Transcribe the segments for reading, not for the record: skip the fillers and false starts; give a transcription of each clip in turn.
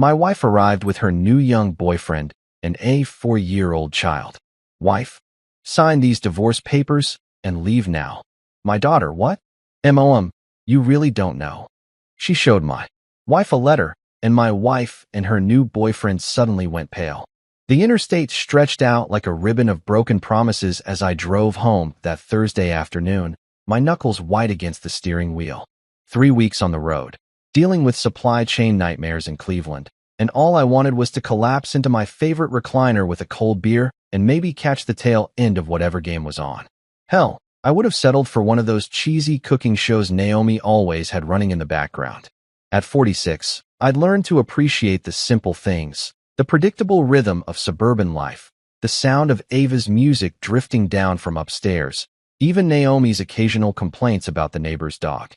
My wife arrived with her new young boyfriend and a 4-year-old child. Wife, sign these divorce papers and leave now. My daughter, what? You really don't know. She showed my wife a letter, and my wife and her new boyfriend suddenly went pale. The interstate stretched out like a ribbon of broken promises as I drove home that Thursday afternoon, my knuckles white against the steering wheel. 3 weeks on the road, dealing with supply chain nightmares in Cleveland, and all I wanted was to collapse into my favorite recliner with a cold beer and maybe catch the tail end of whatever game was on. Hell, I would have settled for one of those cheesy cooking shows Naomi always had running in the background. At 46, I'd learned to appreciate the simple things, the predictable rhythm of suburban life, the sound of Ava's music drifting down from upstairs, even Naomi's occasional complaints about the neighbor's dog.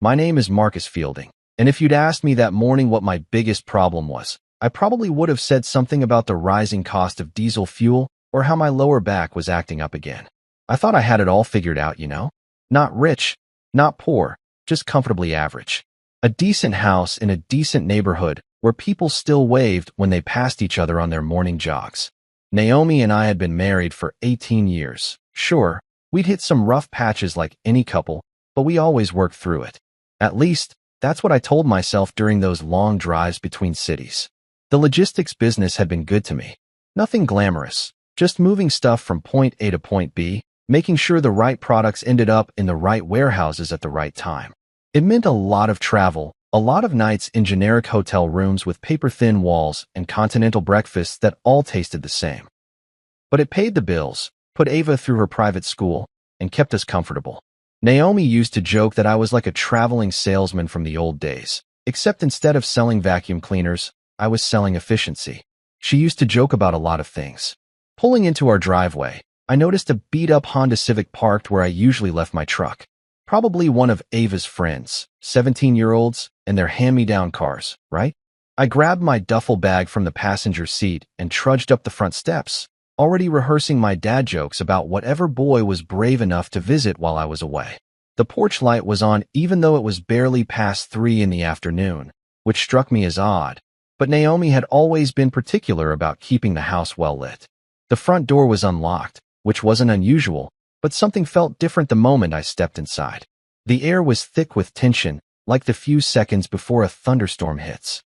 My name is Marcus Fielding, and if you'd asked me that morning what my biggest problem was, I probably would have said something about the rising cost of diesel fuel or how my lower back was acting up again. I thought I had it all figured out, you know? Not rich, not poor, just comfortably average. A decent house in a decent neighborhood where people still waved when they passed each other on their morning jogs. Naomi and I had been married for 18 years. Sure, we'd hit some rough patches like any couple, but we always worked through it. At least, that's what I told myself during those long drives between cities. The logistics business had been good to me. Nothing glamorous, just moving stuff from point A to point B, making sure the right products ended up in the right warehouses at the right time. It meant a lot of travel, a lot of nights in generic hotel rooms with paper-thin walls and continental breakfasts that all tasted the same. But it paid the bills, put Ava through her private school, and kept us comfortable. Naomi used to joke that I was like a traveling salesman from the old days, except instead of selling vacuum cleaners, I was selling efficiency. She used to joke about a lot of things. Pulling into our driveway, I noticed a beat-up Honda Civic parked where I usually left my truck. Probably one of Ava's friends, 17-year-olds, and their hand-me-down cars, right? I grabbed my duffel bag from the passenger seat and trudged up the front steps, already rehearsing my dad jokes about whatever boy was brave enough to visit while I was away. The porch light was on even though it was barely past 3 in the afternoon, which struck me as odd, but Naomi had always been particular about keeping the house well lit. The front door was unlocked, which wasn't unusual, but something felt different the moment I stepped inside. The air was thick with tension, like the few seconds before a thunderstorm hits.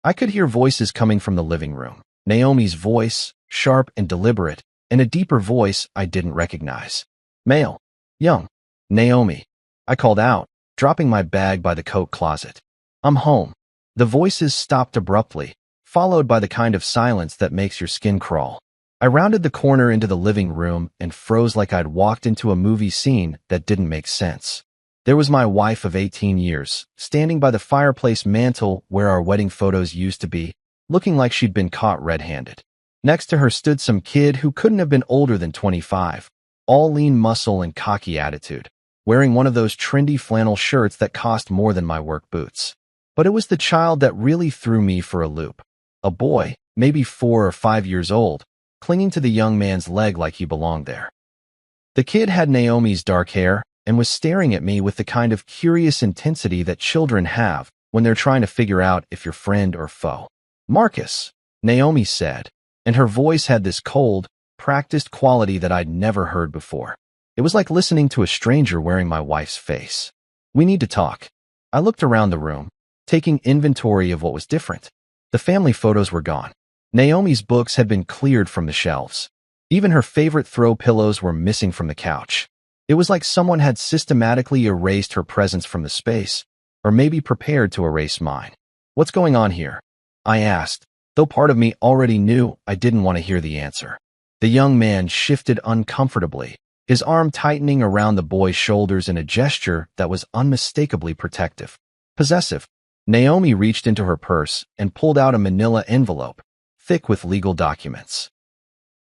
I could hear voices coming from the living room. Naomi's voice, sharp and deliberate, and a deeper voice I didn't recognize. Male. Young. Naomi. I called out, dropping my bag by the coat closet. I'm home. The voices stopped abruptly, followed by the kind of silence that makes your skin crawl. I rounded the corner into the living room and froze like I'd walked into a movie scene that didn't make sense. There was my wife of 18 years, standing by the fireplace mantel where our wedding photos used to be, looking like she'd been caught red-handed. Next to her stood some kid who couldn't have been older than 25, all lean muscle and cocky attitude, wearing one of those trendy flannel shirts that cost more than my work boots. But it was the child that really threw me for a loop. A boy, maybe 4 or 5 years old, clinging to the young man's leg like he belonged there. The kid had Naomi's dark hair and was staring at me with the kind of curious intensity that children have when they're trying to figure out if you're friend or foe. Marcus, Naomi said, and her voice had this cold, practiced quality that I'd never heard before. It was like listening to a stranger wearing my wife's face. We need to talk. I looked around the room, taking inventory of what was different. The family photos were gone. Naomi's books had been cleared from the shelves. Even her favorite throw pillows were missing from the couch. It was like someone had systematically erased her presence from the space, or maybe prepared to erase mine. What's going on here? I asked, though part of me already knew I didn't want to hear the answer. The young man shifted uncomfortably, his arm tightening around the boy's shoulders in a gesture that was unmistakably protective. Possessive. Naomi reached into her purse and pulled out a manila envelope, thick with legal documents.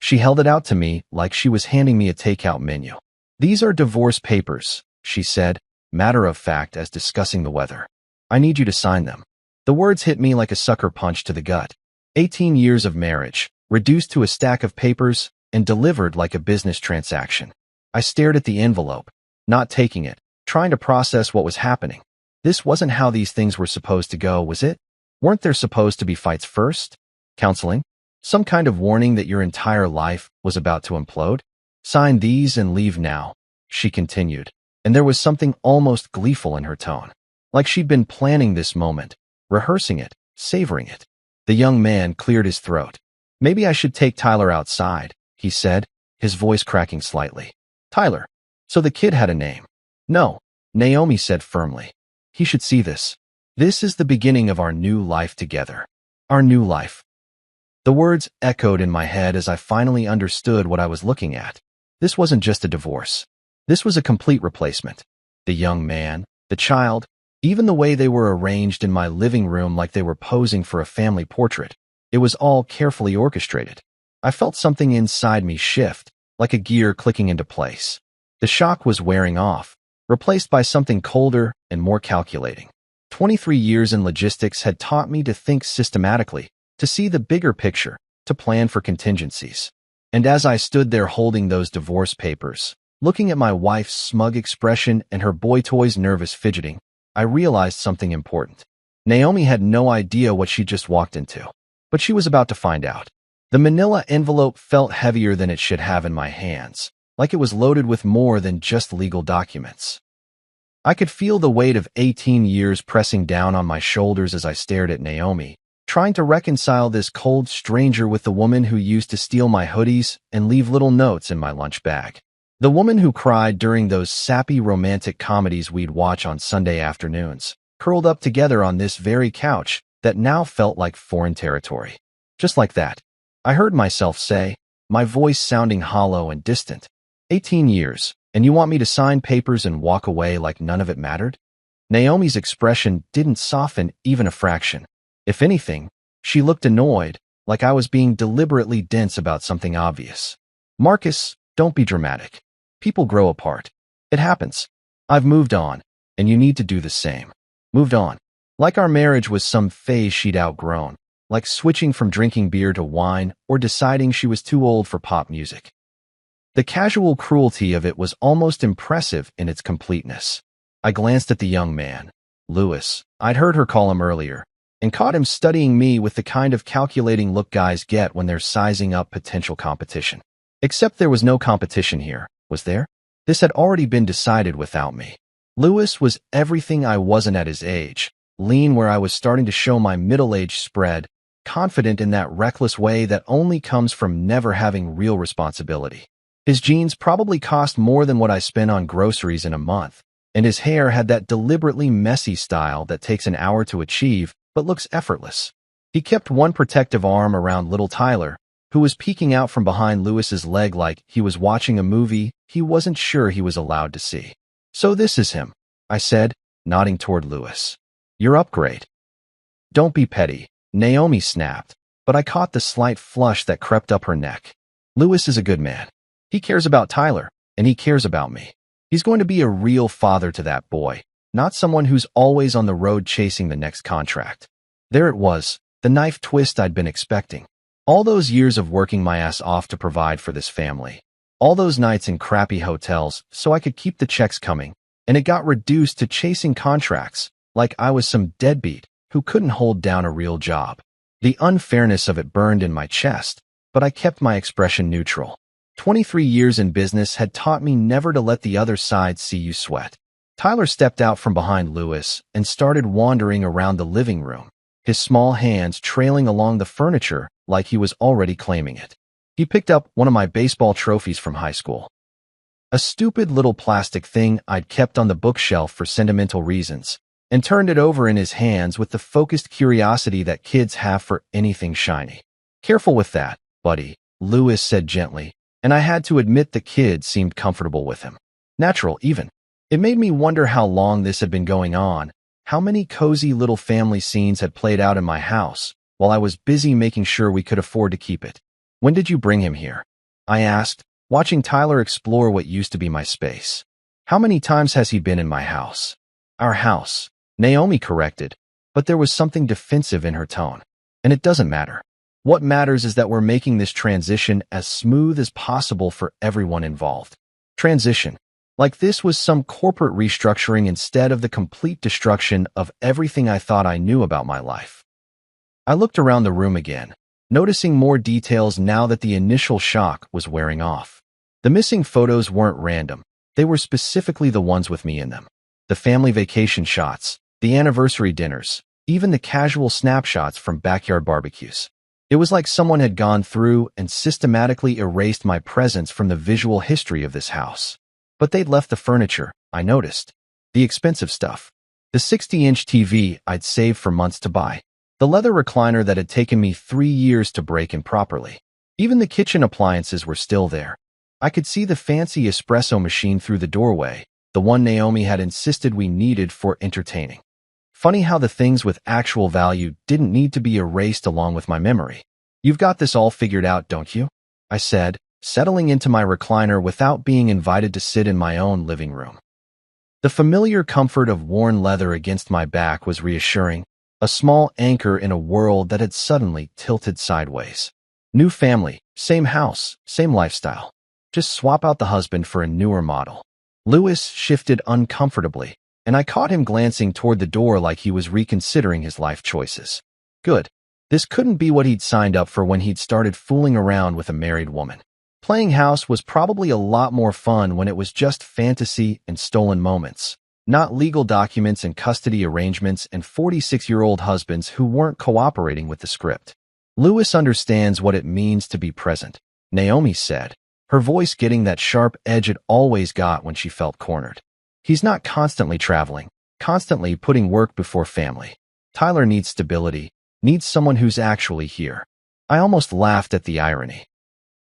She held it out to me like she was handing me a takeout menu. These are divorce papers, she said, matter of fact as discussing the weather. I need you to sign them. The words hit me like a sucker punch to the gut. 18 years of marriage, reduced to a stack of papers, and delivered like a business transaction. I stared at the envelope, not taking it, trying to process what was happening. This wasn't how these things were supposed to go, was it? Weren't there supposed to be fights first? Counseling? Some kind of warning that your entire life was about to implode? Sign these and leave now, she continued, and there was something almost gleeful in her tone. Like she'd been planning this moment, rehearsing it, savoring it. The young man cleared his throat. Maybe I should take Tyler outside, he said, his voice cracking slightly. Tyler. So the kid had a name. No, Naomi said firmly. He should see this. This is the beginning of our new life together. Our new life. The words echoed in my head as I finally understood what I was looking at. This wasn't just a divorce. This was a complete replacement. The young man, the child, even the way they were arranged in my living room like they were posing for a family portrait. It was all carefully orchestrated. I felt something inside me shift, like a gear clicking into place. The shock was wearing off, replaced by something colder and more calculating. 23 years in logistics had taught me to think systematically, to see the bigger picture, to plan for contingencies. And as I stood there holding those divorce papers, looking at my wife's smug expression and her boy toy's nervous fidgeting, I realized something important. Naomi had no idea what she just walked into, but she was about to find out. The manila envelope felt heavier than it should have in my hands, like it was loaded with more than just legal documents. I could feel the weight of 18 years pressing down on my shoulders as I stared at Naomi, trying to reconcile this cold stranger with the woman who used to steal my hoodies and leave little notes in my lunch bag. The woman who cried during those sappy romantic comedies we'd watch on Sunday afternoons, curled up together on this very couch that now felt like foreign territory. Just like that, I heard myself say, my voice sounding hollow and distant. 18 years, and you want me to sign papers and walk away like none of it mattered? Naomi's expression didn't soften even a fraction. If anything, she looked annoyed, like I was being deliberately dense about something obvious. Marcus, don't be dramatic. People grow apart. It happens. I've moved on, and you need to do the same. Moved on. Like our marriage was some phase she'd outgrown, like switching from drinking beer to wine or deciding she was too old for pop music. The casual cruelty of it was almost impressive in its completeness. I glanced at the young man, Lewis. I'd heard her call him earlier, and caught him studying me with the kind of calculating look guys get when they're sizing up potential competition. Except there was no competition here, was there? This had already been decided without me. Lewis was everything I wasn't at his age, lean where I was starting to show my middle age spread, confident in that reckless way that only comes from never having real responsibility. His jeans probably cost more than what I spent on groceries in a month, and his hair had that deliberately messy style that takes an hour to achieve but looks effortless. He kept one protective arm around little Tyler, who was peeking out from behind Lewis's leg like he was watching a movie he wasn't sure he was allowed to see. So this is him, I said, nodding toward Lewis. Your upgrade. Don't be petty, Naomi snapped, but I caught the slight flush that crept up her neck. Lewis is a good man. He cares about Tyler, and he cares about me. He's going to be a real father to that boy, not someone who's always on the road chasing the next contract. There it was, the knife twist I'd been expecting. All those years of working my ass off to provide for this family. All those nights in crappy hotels so I could keep the checks coming, and it got reduced to chasing contracts, like I was some deadbeat who couldn't hold down a real job. The unfairness of it burned in my chest, but I kept my expression neutral. 23 years in business had taught me never to let the other side see you sweat. Tyler stepped out from behind Lewis and started wandering around the living room, his small hands trailing along the furniture like he was already claiming it. He picked up one of my baseball trophies from high school. A stupid little plastic thing I'd kept on the bookshelf for sentimental reasons, and turned it over in his hands with the focused curiosity that kids have for anything shiny. Careful with that, buddy, Lewis said gently, and I had to admit the kid seemed comfortable with him. Natural, even. It made me wonder how long this had been going on, how many cozy little family scenes had played out in my house, while I was busy making sure we could afford to keep it. When did you bring him here? I asked, watching Tyler explore what used to be my space. How many times has he been in my house? Our house, Naomi corrected, but there was something defensive in her tone. And it doesn't matter. What matters is that we're making this transition as smooth as possible for everyone involved. Transition. Like this was some corporate restructuring instead of the complete destruction of everything I thought I knew about my life. I looked around the room again, noticing more details now that the initial shock was wearing off. The missing photos weren't random. They were specifically the ones with me in them. The family vacation shots, the anniversary dinners, even the casual snapshots from backyard barbecues. It was like someone had gone through and systematically erased my presence from the visual history of this house. But they'd left the furniture, I noticed. The expensive stuff. The 60-inch TV I'd saved for months to buy. The leather recliner that had taken me 3 years to break in properly. Even the kitchen appliances were still there. I could see the fancy espresso machine through the doorway, the one Naomi had insisted we needed for entertaining. Funny how the things with actual value didn't need to be erased along with my memory. "You've got this all figured out, don't you?" I said, settling into my recliner without being invited to sit in my own living room. The familiar comfort of worn leather against my back was reassuring, a small anchor in a world that had suddenly tilted sideways. New family, same house, same lifestyle. Just swap out the husband for a newer model. Louis shifted uncomfortably, and I caught him glancing toward the door like he was reconsidering his life choices. Good. This couldn't be what he'd signed up for when he'd started fooling around with a married woman. Playing house was probably a lot more fun when it was just fantasy and stolen moments, not legal documents and custody arrangements and 46-year-old husbands who weren't cooperating with the script. "Louis understands what it means to be present," Naomi said, her voice getting that sharp edge it always got when she felt cornered. "He's not constantly traveling, constantly putting work before family. Tyler needs stability, needs someone who's actually here." I almost laughed at the irony.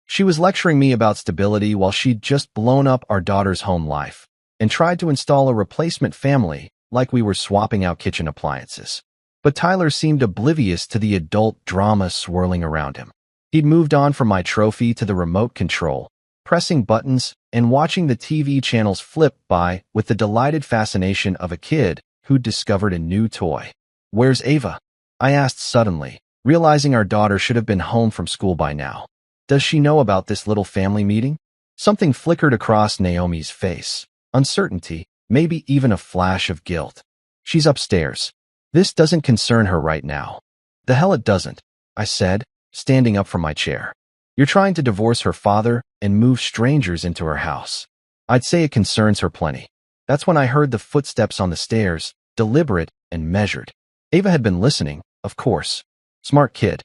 She was lecturing me about stability while she'd just blown up our daughter's home life and tried to install a replacement family like we were swapping out kitchen appliances. But Tyler seemed oblivious to the adult drama swirling around him. He'd moved on from my trophy to the remote control, pressing buttons and watching the TV channels flip by with the delighted fascination of a kid who'd discovered a new toy. "Where's Ava?" I asked suddenly, realizing our daughter should have been home from school by now. "Does she know about this little family meeting?" Something flickered across Naomi's face. Uncertainty, maybe even a flash of guilt. "She's upstairs. This doesn't concern her right now." "The hell it doesn't," I said, standing up from my chair. "You're trying to divorce her father and move strangers into her house. I'd say it concerns her plenty." That's when I heard the footsteps on the stairs, deliberate and measured. Ava had been listening, of course. Smart kid.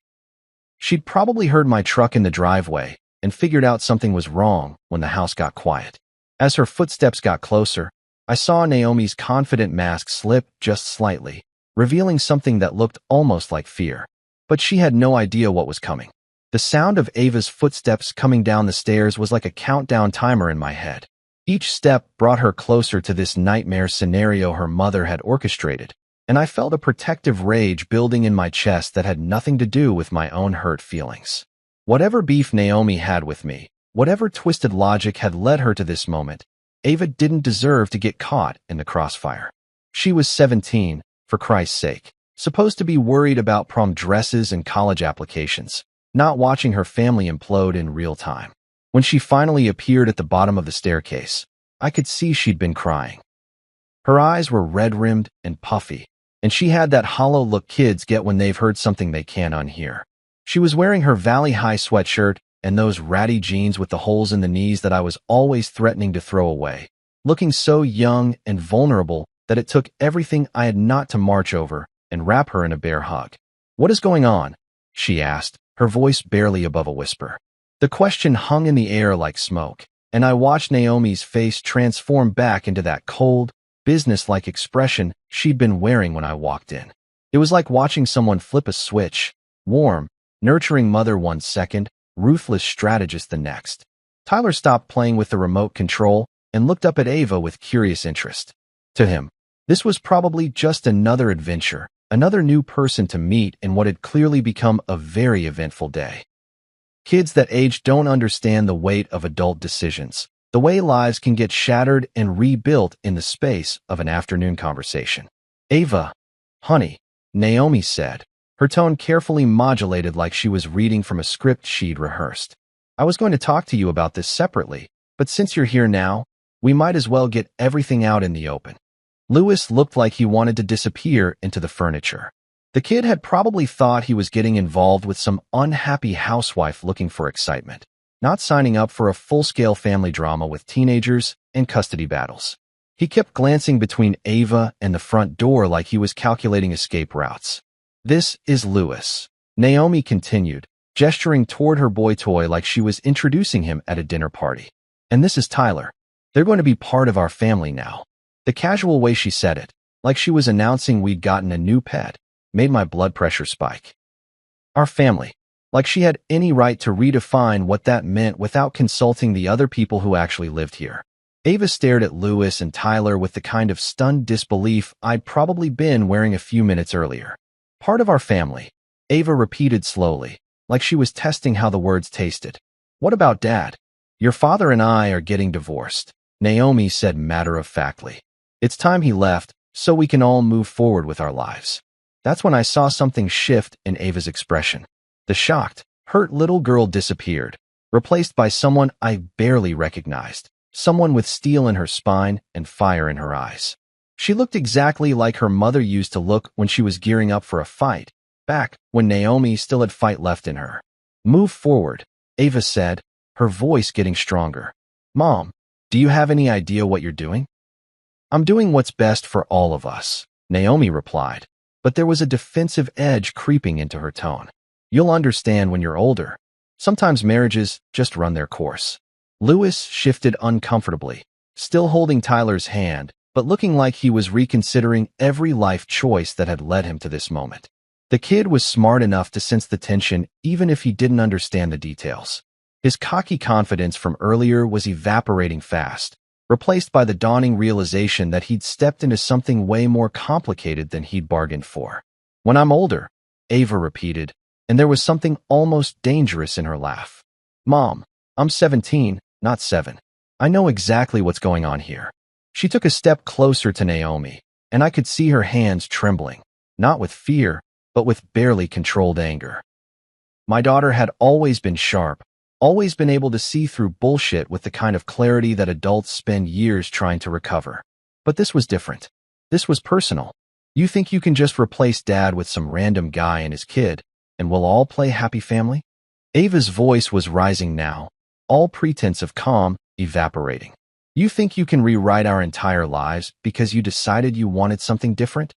She'd probably heard my truck in the driveway and figured out something was wrong when the house got quiet. As her footsteps got closer, I saw Naomi's confident mask slip just slightly, revealing something that looked almost like fear. But she had no idea what was coming. The sound of Ava's footsteps coming down the stairs was like a countdown timer in my head. Each step brought her closer to this nightmare scenario her mother had orchestrated, and I felt a protective rage building in my chest that had nothing to do with my own hurt feelings. Whatever beef Naomi had with me, whatever twisted logic had led her to this moment, Ava didn't deserve to get caught in the crossfire. She was 17, for Christ's sake, supposed to be worried about prom dresses and college applications, not watching her family implode in real time. When she finally appeared at the bottom of the staircase, I could see she'd been crying. Her eyes were red-rimmed and puffy, and she had that hollow look kids get when they've heard something they can't unhear. She was wearing her Valley High sweatshirt and those ratty jeans with the holes in the knees that I was always threatening to throw away, looking so young and vulnerable that it took everything I had not to march over and wrap her in a bear hug. "What is going on?" she asked, her voice barely above a whisper. The question hung in the air like smoke, and I watched Naomi's face transform back into that cold, business-like expression she'd been wearing when I walked in. It was like watching someone flip a switch, warm, nurturing mother one second, ruthless strategist the next. Tyler stopped playing with the remote control and looked up at Ava with curious interest. To him, this was probably just another adventure, another new person to meet in what had clearly become a very eventful day. Kids that age don't understand the weight of adult decisions, the way lives can get shattered and rebuilt in the space of an afternoon conversation. "Ava, honey," Naomi said, her tone carefully modulated like she was reading from a script she'd rehearsed. "I was going to talk to you about this separately, but since you're here now, we might as well get everything out in the open." Louis looked like he wanted to disappear into the furniture. The kid had probably thought he was getting involved with some unhappy housewife looking for excitement, not signing up for a full-scale family drama with teenagers and custody battles. He kept glancing between Ava and the front door like he was calculating escape routes. "This is Louis," Naomi continued, gesturing toward her boy toy like she was introducing him at a dinner party. "And this is Tyler. They're going to be part of our family now." The casual way she said it, like she was announcing we'd gotten a new pet, made my blood pressure spike. Our family. Like she had any right to redefine what that meant without consulting the other people who actually lived here. Ava stared at Louis and Tyler with the kind of stunned disbelief I'd probably been wearing a few minutes earlier. "Part of our family," Ava repeated slowly, like she was testing how the words tasted. "What about Dad?" "Your father and I are getting divorced," Naomi said matter-of-factly. "It's time he left, so we can all move forward with our lives." That's when I saw something shift in Ava's expression. The shocked, hurt little girl disappeared, replaced by someone I barely recognized, someone with steel in her spine and fire in her eyes. She looked exactly like her mother used to look when she was gearing up for a fight, back when Naomi still had fight left in her. "Move forward," Ava said, her voice getting stronger. "Mom, do you have any idea what you're doing?" "I'm doing what's best for all of us," Naomi replied, but there was a defensive edge creeping into her tone. "You'll understand when you're older. Sometimes marriages just run their course." Louis shifted uncomfortably, still holding Tyler's hand, but looking like he was reconsidering every life choice that had led him to this moment. The kid was smart enough to sense the tension even if he didn't understand the details. His cocky confidence from earlier was evaporating fast, replaced by the dawning realization that he'd stepped into something way more complicated than he'd bargained for. "When I'm older," Ava repeated, and there was something almost dangerous in her laugh. "Mom, I'm 17, not 7. I know exactly what's going on here." She took a step closer to Naomi, and I could see her hands trembling, not with fear, but with barely controlled anger. My daughter had always been sharp, always been able to see through bullshit with the kind of clarity that adults spend years trying to recover. But this was different. This was personal. "You think you can just replace Dad with some random guy and his kid, and we'll all play happy family?" Ava's voice was rising now, all pretense of calm evaporating. "You think you can rewrite our entire lives because you decided you wanted something different?"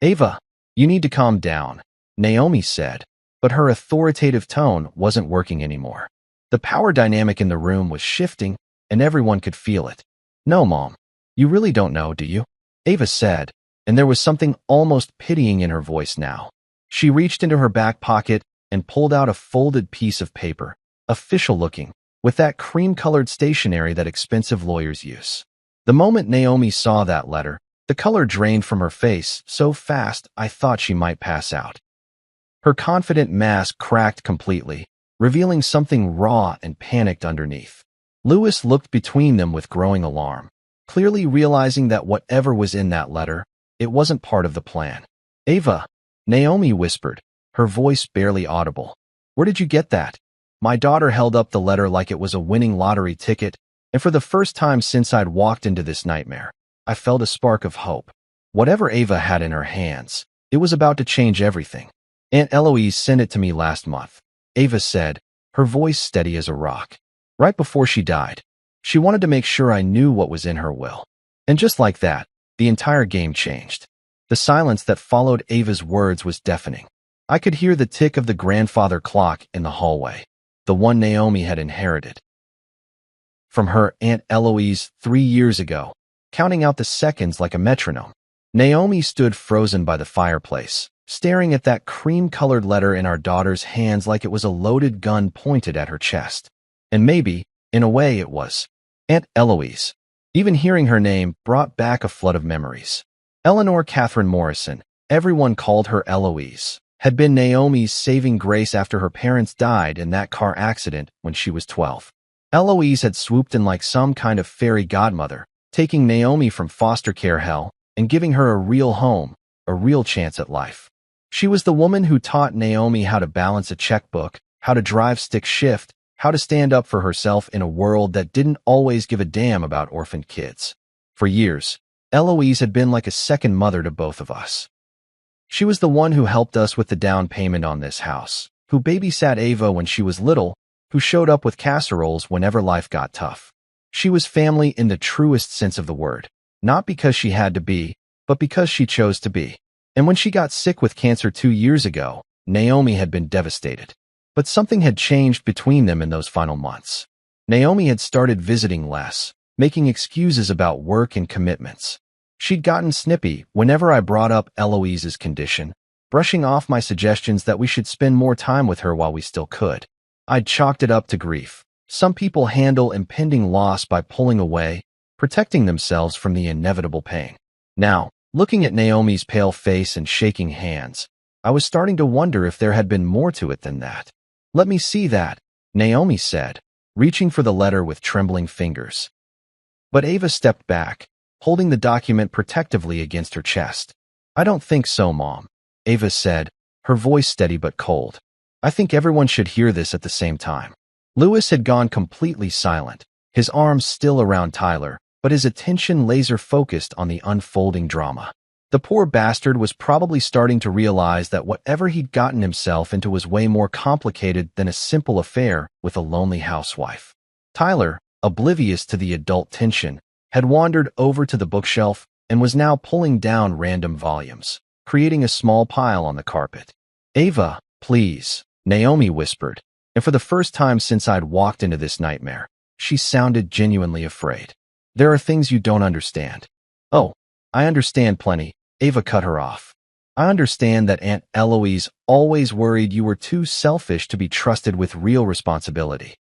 "Ava, you need to calm down," Naomi said, but her authoritative tone wasn't working anymore. The power dynamic in the room was shifting, and everyone could feel it. "No, Mom, you really don't know, do you?" Ava said, and there was something almost pitying in her voice now. She reached into her back pocket and pulled out a folded piece of paper, official-looking, with that cream-colored stationery that expensive lawyers use. The moment Naomi saw that letter, the color drained from her face so fast I thought she might pass out. Her confident mask cracked completely, revealing something raw and panicked underneath. Louis looked between them with growing alarm, clearly realizing that whatever was in that letter, it wasn't part of the plan. "Ava," Naomi whispered, her voice barely audible. "Where did you get that?" My daughter held up the letter like it was a winning lottery ticket, and for the first time since I'd walked into this nightmare, I felt a spark of hope. Whatever Ava had in her hands, it was about to change everything. "Aunt Eloise sent it to me last month," Ava said, her voice steady as a rock. "Right before she died. She wanted to make sure I knew what was in her will." And just like that, the entire game changed. The silence that followed Ava's words was deafening. I could hear the tick of the grandfather clock in the hallway, the one Naomi had inherited from her Aunt Eloise 3 years ago, counting out the seconds like a metronome. Naomi stood frozen by the fireplace, staring at that cream-colored letter in our daughter's hands like it was a loaded gun pointed at her chest. And maybe, in a way, it was. Aunt Eloise. Even hearing her name brought back a flood of memories. Eleanor Catherine Morrison, everyone called her Eloise, had been Naomi's saving grace after her parents died in that car accident when she was 12. Eloise had swooped in like some kind of fairy godmother, taking Naomi from foster care hell and giving her a real home, a real chance at life. She was the woman who taught Naomi how to balance a checkbook, how to drive stick shift, how to stand up for herself in a world that didn't always give a damn about orphaned kids. For years, Eloise had been like a second mother to both of us. She was the one who helped us with the down payment on this house, who babysat Ava when she was little, who showed up with casseroles whenever life got tough. She was family in the truest sense of the word, not because she had to be, but because she chose to be. And when she got sick with cancer 2 years ago, Naomi had been devastated. But something had changed between them in those final months. Naomi had started visiting less, making excuses about work and commitments. She'd gotten snippy whenever I brought up Eloise's condition, brushing off my suggestions that we should spend more time with her while we still could. I'd chalked it up to grief. Some people handle impending loss by pulling away, protecting themselves from the inevitable pain. Now, looking at Naomi's pale face and shaking hands, I was starting to wonder if there had been more to it than that. "Let me see that," Naomi said, reaching for the letter with trembling fingers. But Ava stepped back, holding the document protectively against her chest. "I don't think so, Mom," Ava said, her voice steady but cold. "I think everyone should hear this at the same time." Louis had gone completely silent, his arms still around Tyler, but his attention laser-focused on the unfolding drama. The poor bastard was probably starting to realize that whatever he'd gotten himself into was way more complicated than a simple affair with a lonely housewife. Tyler, oblivious to the adult tension, had wandered over to the bookshelf and was now pulling down random volumes, creating a small pile on the carpet. "Ava, please," Naomi whispered, and for the first time since I'd walked into this nightmare, she sounded genuinely afraid. "There are things you don't understand." "Oh, I understand plenty," Ava cut her off. "I understand that Aunt Eloise always worried you were too selfish to be trusted with real responsibility.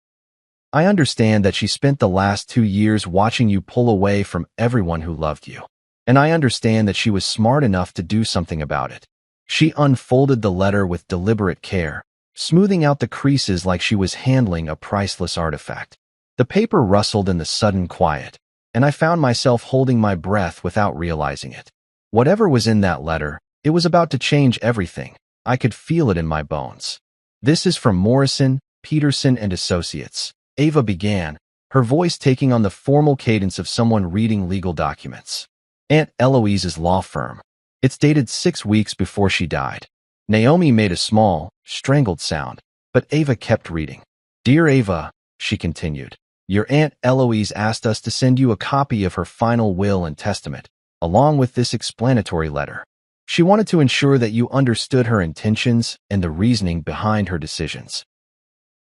I understand that she spent the last 2 years watching you pull away from everyone who loved you. And I understand that she was smart enough to do something about it." She unfolded the letter with deliberate care, smoothing out the creases like she was handling a priceless artifact. The paper rustled in the sudden quiet, and I found myself holding my breath without realizing it. Whatever was in that letter, it was about to change everything. I could feel it in my bones. "This is from Morrison, Peterson and Associates," Ava began, her voice taking on the formal cadence of someone reading legal documents. "Aunt Eloise's law firm. It's dated 6 weeks before she died." Naomi made a small, strangled sound, but Ava kept reading. "Dear Ava," she continued, "your Aunt Eloise asked us to send you a copy of her final will and testament, along with this explanatory letter. She wanted to ensure that you understood her intentions and the reasoning behind her decisions."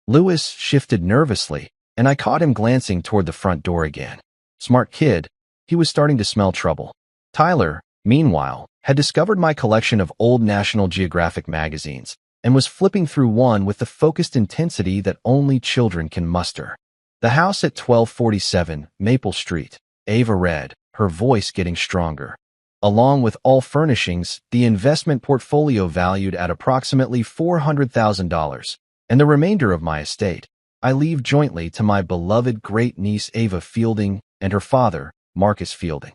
Louis shifted nervously, and I caught him glancing toward the front door again. Smart kid, he was starting to smell trouble. Tyler, meanwhile, had discovered my collection of old National Geographic magazines and was flipping through one with the focused intensity that only children can muster. "The house at 1247 Maple Street," Ava read, her voice getting stronger. "Along with all furnishings, the investment portfolio valued at approximately $400,000, and the remainder of my estate, I leave jointly to my beloved great-niece Ava Fielding and her father, Marcus Fielding."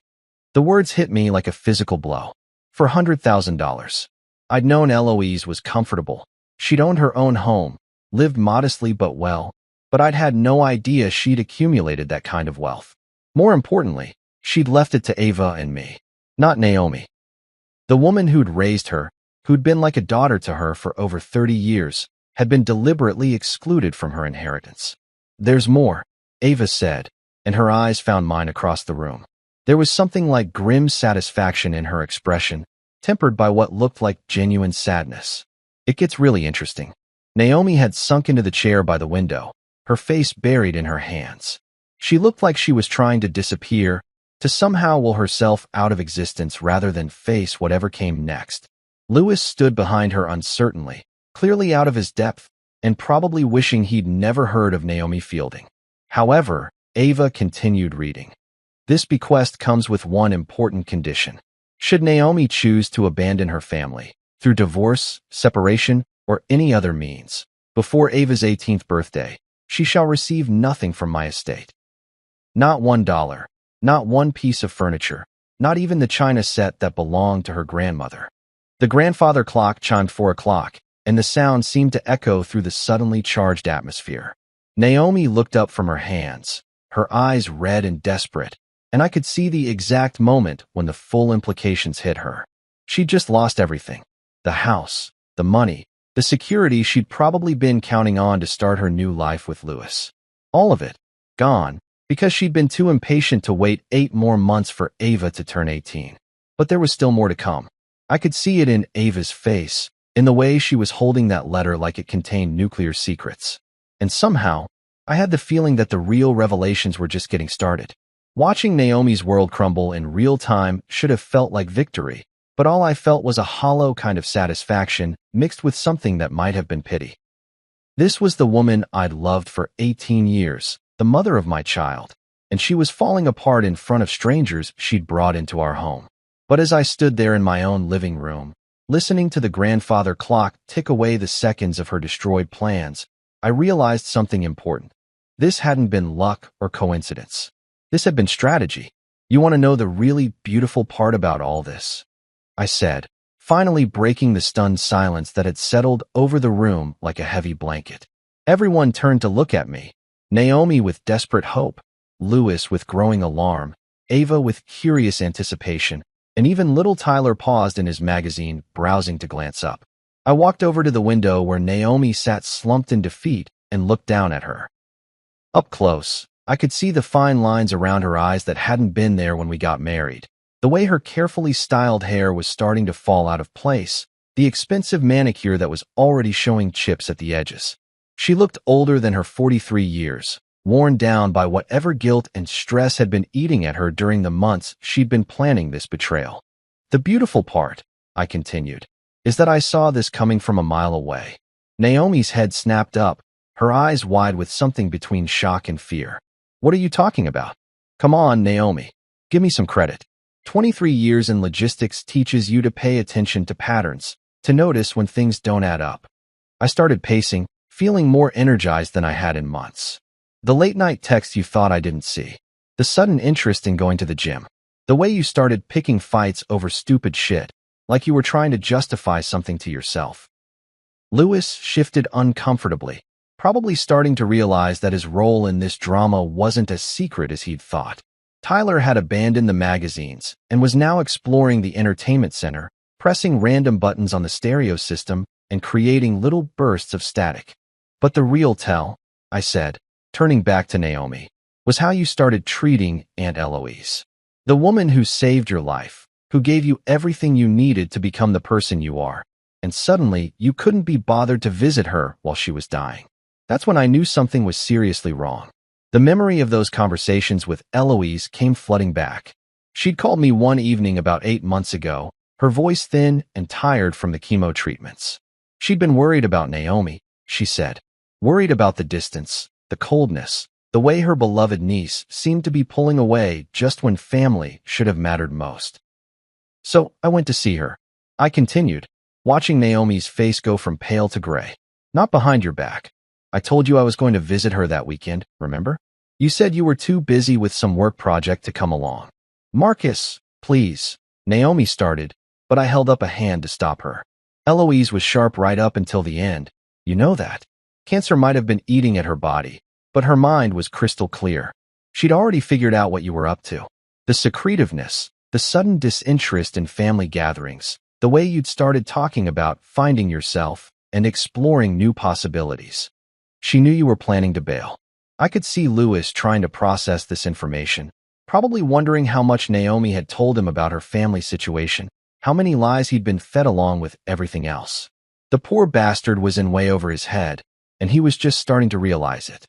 The words hit me like a physical blow. $400,000. I'd known Eloise was comfortable. She'd owned her own home, lived modestly but well, but I'd had no idea she'd accumulated that kind of wealth. More importantly, she'd left it to Ava and me, not Naomi. The woman who'd raised her, who'd been like a daughter to her for over 30 years, had been deliberately excluded from her inheritance. "There's more," Ava said, and her eyes found mine across the room. There was something like grim satisfaction in her expression, tempered by what looked like genuine sadness. "It gets really interesting." Naomi had sunk into the chair by the window, her face buried in her hands. She looked like she was trying to disappear, to somehow will herself out of existence rather than face whatever came next. Louis stood behind her uncertainly, clearly out of his depth, and probably wishing he'd never heard of Naomi Fielding. However, Ava continued reading. "This bequest comes with one important condition. Should Naomi choose to abandon her family, through divorce, separation, or any other means, before Ava's 18th birthday, she shall receive nothing from my estate. Not $1, not one piece of furniture, not even the china set that belonged to her grandmother." The grandfather clock chimed 4 o'clock, and the sound seemed to echo through the suddenly charged atmosphere. Naomi looked up from her hands, her eyes red and desperate, and I could see the exact moment when the full implications hit her. She'd just lost everything. The house, the money, the security she'd probably been counting on to start her new life with Louis. All of it, gone, because she'd been too impatient to wait 8 more months for Ava to turn 18. But there was still more to come. I could see it in Ava's face, in the way she was holding that letter like it contained nuclear secrets. And somehow, I had the feeling that the real revelations were just getting started. Watching Naomi's world crumble in real time should have felt like victory, but all I felt was a hollow kind of satisfaction mixed with something that might have been pity. This was the woman I'd loved for 18 years, the mother of my child, and she was falling apart in front of strangers she'd brought into our home. But as I stood there in my own living room, listening to the grandfather clock tick away the seconds of her destroyed plans, I realized something important. This hadn't been luck or coincidence. This had been strategy. You want to know the really beautiful part about all this? I said, finally breaking the stunned silence that had settled over the room like a heavy blanket. Everyone turned to look at me. Naomi with desperate hope, Louis with growing alarm, Ava with curious anticipation, and even little Tyler paused in his magazine, browsing to glance up. I walked over to the window where Naomi sat slumped in defeat and looked down at her. Up close, I could see the fine lines around her eyes that hadn't been there when we got married. The way her carefully styled hair was starting to fall out of place, the expensive manicure that was already showing chips at the edges. She looked older than her 43 years, worn down by whatever guilt and stress had been eating at her during the months she'd been planning this betrayal. The beautiful part, I continued, is that I saw this coming from a mile away. Naomi's head snapped up, her eyes wide with something between shock and fear. What are you talking about? Come on, Naomi. Give me some credit. 23 years in logistics teaches you to pay attention to patterns, to notice when things don't add up. I started pacing, feeling more energized than I had in months. The late-night text you thought I didn't see. The sudden interest in going to the gym. The way you started picking fights over stupid shit, like you were trying to justify something to yourself. Louis shifted uncomfortably, probably starting to realize that his role in this drama wasn't as secret as he'd thought. Tyler had abandoned the magazines and was now exploring the entertainment center, pressing random buttons on the stereo system and creating little bursts of static. But the real tell, I said, turning back to Naomi, was how you started treating Aunt Eloise. The woman who saved your life, who gave you everything you needed to become the person you are, and suddenly you couldn't be bothered to visit her while she was dying. That's when I knew something was seriously wrong. The memory of those conversations with Eloise came flooding back. She'd called me one evening about 8 months ago, her voice thin and tired from the chemo treatments. She'd been worried about Naomi, she said. Worried about the distance, the coldness, the way her beloved niece seemed to be pulling away just when family should have mattered most. So I went to see her. I continued, watching Naomi's face go from pale to gray. Not behind your back. I told you I was going to visit her that weekend, remember? You said you were too busy with some work project to come along. Marcus, please, Naomi started, but I held up a hand to stop her. Eloise was sharp right up until the end. You know that. Cancer might have been eating at her body, but her mind was crystal clear. She'd already figured out what you were up to. The secretiveness, the sudden disinterest in family gatherings, the way you'd started talking about finding yourself and exploring new possibilities. She knew you were planning to bail. I could see Louis trying to process this information, probably wondering how much Naomi had told him about her family situation, how many lies he'd been fed along with everything else. The poor bastard was in way over his head, and he was just starting to realize it.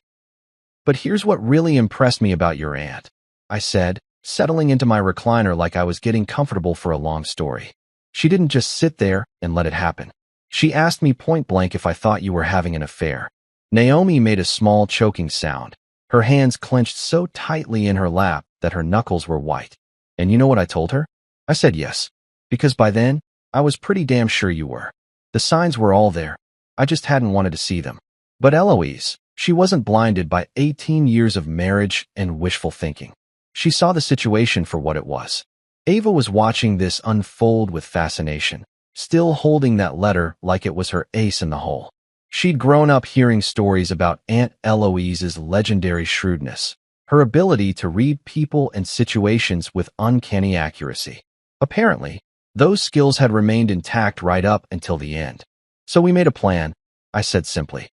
But here's what really impressed me about your aunt, I said, settling into my recliner like I was getting comfortable for a long story. She didn't just sit there and let it happen. She asked me point blank if I thought you were having an affair. Naomi made a small choking sound, her hands clenched so tightly in her lap that her knuckles were white. And you know what I told her? I said yes, because by then, I was pretty damn sure you were. The signs were all there. I just hadn't wanted to see them. But Eloise, she wasn't blinded by 18 years of marriage and wishful thinking. She saw the situation for what it was. Ava was watching this unfold with fascination, still holding that letter like it was her ace in the hole. She'd grown up hearing stories about Aunt Eloise's legendary shrewdness, her ability to read people and situations with uncanny accuracy. Apparently, Those skills had remained intact right up until the end. So we made a plan, I said simply.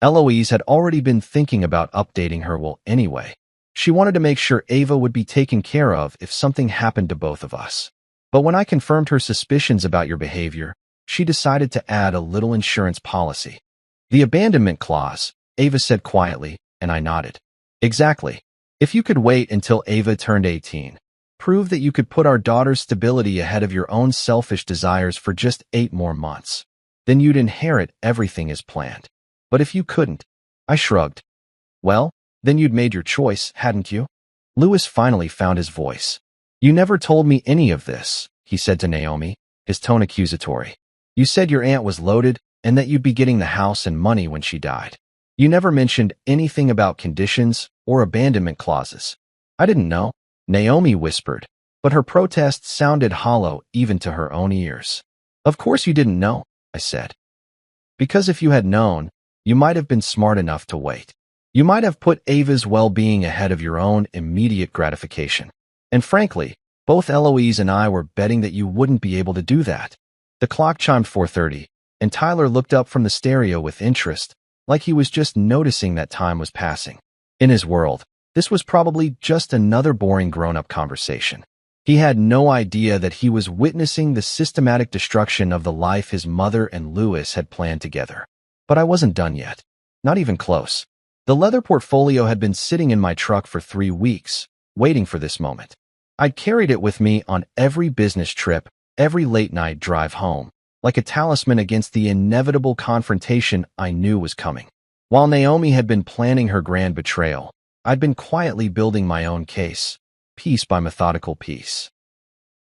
Eloise had already been thinking about updating her will anyway. She wanted to make sure Ava would be taken care of if something happened to both of us. But when I confirmed her suspicions about your behavior, she decided to add a little insurance policy. The abandonment clause, Ava said quietly, and I nodded. Exactly. If you could wait until Ava turned 18, prove that you could put our daughter's stability ahead of your own selfish desires for just 8 more months, then you'd inherit everything as planned. But if you couldn't, I shrugged. Well, then you'd made your choice, hadn't you? Louis finally found his voice. You never told me any of this, he said to Naomi, his tone accusatory. You said your aunt was loaded and that you'd be getting the house and money when she died. You never mentioned anything about conditions or abandonment clauses. I didn't know, Naomi whispered, but her protest sounded hollow even to her own ears. Of course you didn't know, I said. Because if you had known, you might have been smart enough to wait. You might have put Ava's well-being ahead of your own immediate gratification. And frankly, both Eloise and I were betting that you wouldn't be able to do that. The clock chimed 4:30, and Tyler looked up from the stereo with interest, like he was just noticing that time was passing. In his world, this was probably just another boring grown-up conversation. He had no idea that he was witnessing the systematic destruction of the life his mother and Louis had planned together. But I wasn't done yet. Not even close. The leather portfolio had been sitting in my truck for 3 weeks, waiting for this moment. I'd carried it with me on every business trip, every late-night drive home, like a talisman against the inevitable confrontation I knew was coming. While Naomi had been planning her grand betrayal, I'd been quietly building my own case, piece by methodical piece.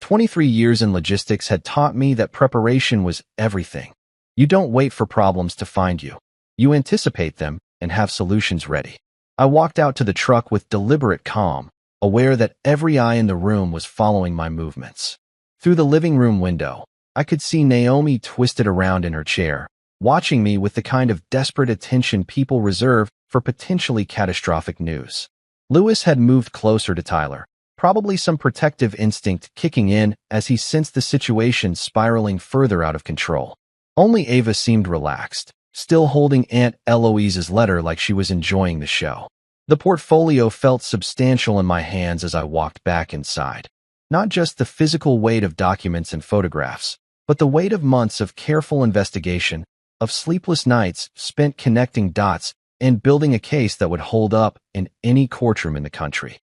23 years in logistics had taught me that preparation was everything. You don't wait for problems to find you. You anticipate them and have solutions ready. I walked out to the truck with deliberate calm, aware that every eye in the room was following my movements. Through the living room window, I could see Naomi twisted around in her chair, watching me with the kind of desperate attention people reserve for potentially catastrophic news. Louis had moved closer to Tyler, probably some protective instinct kicking in as he sensed the situation spiraling further out of control. Only Ava seemed relaxed, still holding Aunt Eloise's letter like she was enjoying the show. The portfolio felt substantial in my hands as I walked back inside. Not just the physical weight of documents and photographs, but the weight of months of careful investigation, of sleepless nights spent connecting dots and building a case that would hold up in any courtroom in the country.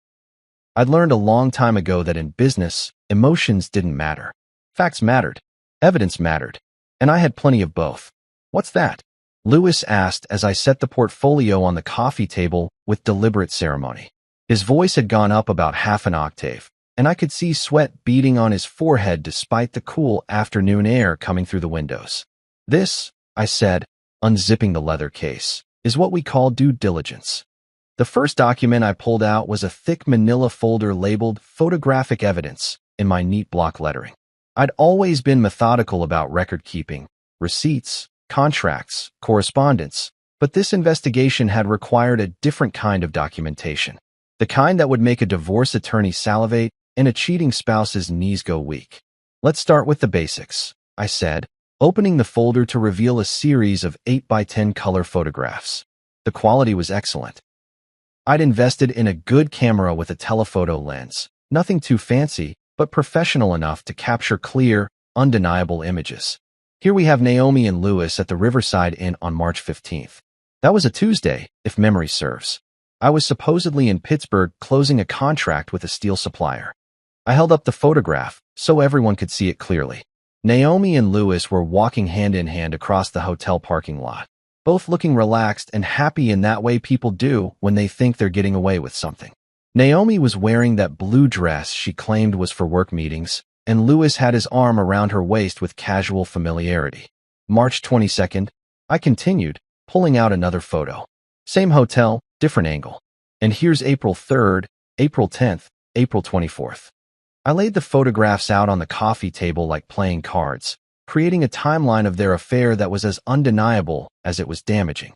I'd learned a long time ago that in business, emotions didn't matter. Facts mattered. Evidence mattered. And I had plenty of both. What's that? Louis asked as I set the portfolio on the coffee table with deliberate ceremony. His voice had gone up about half an octave, and I could see sweat beading on his forehead despite the cool afternoon air coming through the windows. This, I said, unzipping the leather case, is what we call due diligence. The first document I pulled out was a thick manila folder labeled photographic evidence in my neat block lettering. I'd always been methodical about record keeping, receipts, contracts, correspondence, but this investigation had required a different kind of documentation, the kind that would make a divorce attorney salivate and a cheating spouse's knees go weak. Let's start with the basics, I said, opening the folder to reveal a series of 8x10 color photographs. The quality was excellent. I'd invested in a good camera with a telephoto lens, nothing too fancy, but professional enough to capture clear, undeniable images. Here we have Naomi and Louis at the Riverside Inn on March 15th. That was a Tuesday, if memory serves. I was supposedly in Pittsburgh closing a contract with a steel supplier. I held up the photograph so everyone could see it clearly. Naomi and Louis were walking hand in hand across the hotel parking lot, both looking relaxed and happy in that way people do when they think they're getting away with something. Naomi was wearing that blue dress she claimed was for work meetings, and Louis had his arm around her waist with casual familiarity. March 22nd, I continued, pulling out another photo. Same hotel, different angle. And here's April 3rd, April 10th, April 24th. I laid the photographs out on the coffee table like playing cards, creating a timeline of their affair that was as undeniable as it was damaging.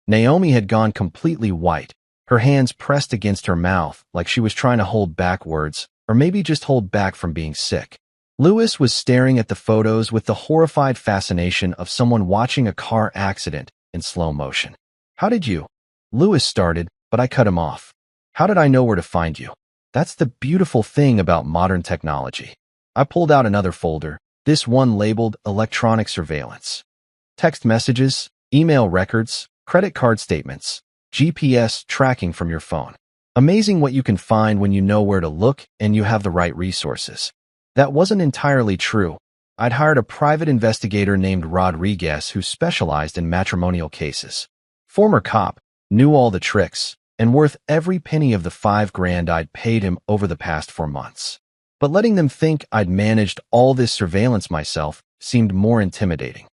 Naomi had gone completely white, her hands pressed against her mouth like she was trying to hold back words, or maybe just hold back from being sick. Lewis was staring at the photos with the horrified fascination of someone watching a car accident in slow motion. How did you? Lewis started, but I cut him off. How did I know where to find you? That's the beautiful thing about modern technology. I pulled out another folder, this one labeled electronic surveillance. Text messages, email records, credit card statements, GPS tracking from your phone. Amazing what you can find when you know where to look and you have the right resources. That wasn't entirely true. I'd hired a private investigator named Rodriguez who specialized in matrimonial cases. Former cop, knew all the tricks, and worth every penny of the $5,000 I'd paid him over the past 4 months. But letting them think I'd managed all this surveillance myself seemed more intimidating.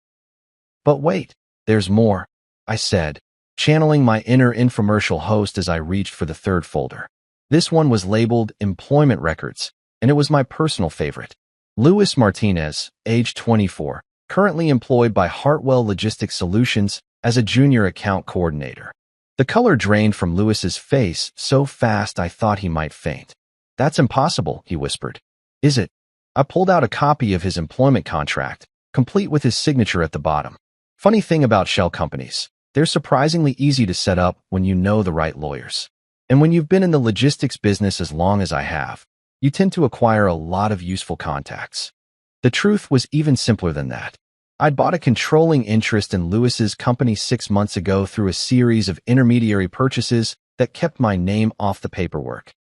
But wait, there's more, I said, channeling my inner infomercial host as I reached for the third folder. This one was labeled Employment Records, and it was my personal favorite. Luis Martinez, age 24, currently employed by Hartwell Logistics Solutions as a junior account coordinator. The color drained from Lewis's face so fast I thought he might faint. That's impossible, he whispered. Is it? I pulled out a copy of his employment contract, complete with his signature at the bottom. Funny thing about shell companies, they're surprisingly easy to set up when you know the right lawyers. And when you've been in the logistics business as long as I have, you tend to acquire a lot of useful contacts. The truth was even simpler than that. I'd bought a controlling interest in Lewis's company 6 months ago through a series of intermediary purchases that kept my name off the paperwork.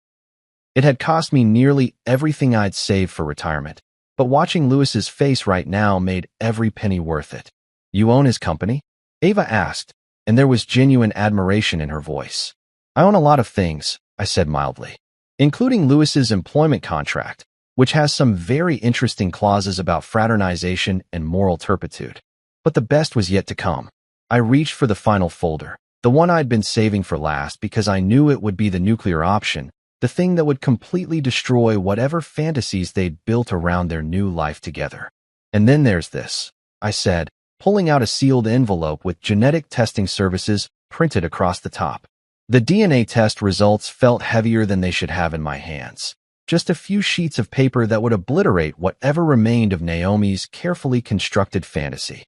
It had cost me nearly everything I'd saved for retirement, but watching Lewis's face right now made every penny worth it. You own his company? Ava asked, and there was genuine admiration in her voice. I own a lot of things, I said mildly, including Lewis's employment contract, which has some very interesting clauses about fraternization and moral turpitude. But the best was yet to come. I reached for the final folder, the one I'd been saving for last because I knew it would be the nuclear option, the thing that would completely destroy whatever fantasies they'd built around their new life together. And then there's this, I said, pulling out a sealed envelope with genetic testing services printed across the top. The DNA test results felt heavier than they should have in my hands. Just a few sheets of paper that would obliterate whatever remained of Naomi's carefully constructed fantasy.